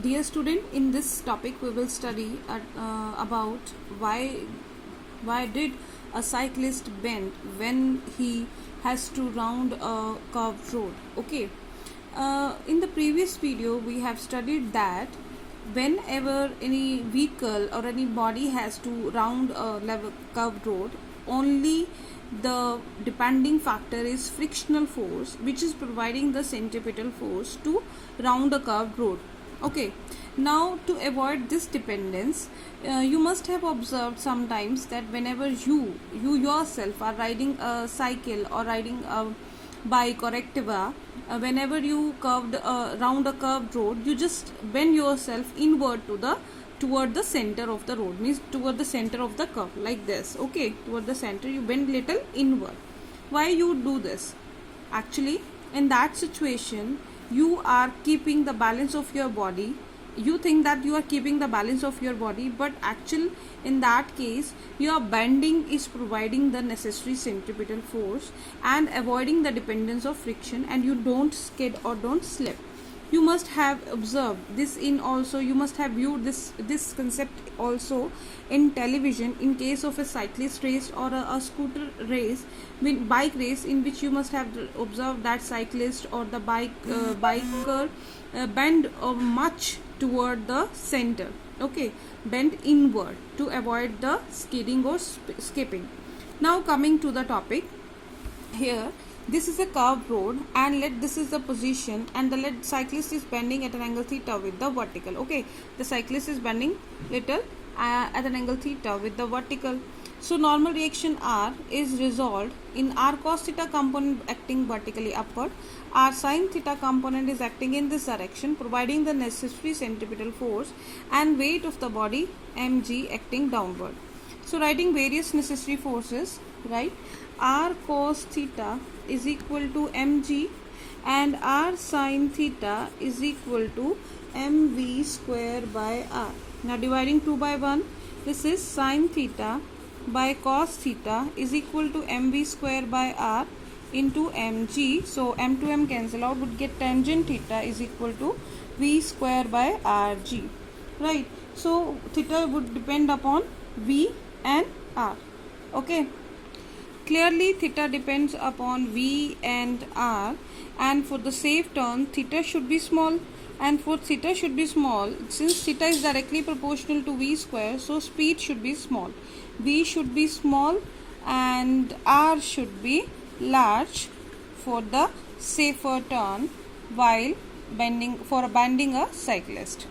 Dear student, in this topic we will study about why did a cyclist bend when he has to round a curved road. Okay. In the previous video we have studied that whenever any vehicle or any body has to round a level curved road, only the depending factor is frictional force, which is providing the centripetal force to round a curved road. Okay, now to avoid this dependence, you must have observed sometimes that whenever you yourself are riding a cycle or riding a bike or activa, whenever you round a curved road, you just bend yourself inward toward the center of the road, means toward the center of the curve, like this. Okay, toward the center you bend little inward. Why you do this? Actually, in that situation you are keeping the balance of your body. You think that you are keeping the balance of your body, but actually in that case your bending is providing the necessary centripetal force and avoiding the dependence of friction, and you don't skid or don't slip. You must have observed this in also, you must have viewed this concept also in television in case of a cyclist race or a scooter race, bike race, in which you must have observed that cyclist or the biker bend much toward the center. Okay, bend inward to avoid the skidding or skipping. Now coming to the topic here, this is a curved road, and this is the position, and the cyclist is bending at an angle theta with the vertical. Okay, the cyclist is bending little at an angle theta with the vertical. So normal reaction R is resolved in R cos theta component acting vertically upward, R sin theta component is acting in this direction, providing the necessary centripetal force, and weight of the body mg acting downward. So writing various necessary forces, right? R cos theta is equal to mg and R sin theta is equal to mv square by R. Now dividing 2 by 1, this is sin theta by cos theta is equal to mv square by R into mg. So m to m cancel out, would get tangent theta is equal to v square by rg. Right. So theta would depend upon v and r. Okay. Clearly theta depends upon v and r, and for the safe turn theta should be small, and for theta should be small, since theta is directly proportional to v square, so speed should be small, v should be small and r should be large for the safer turn while bending a cyclist.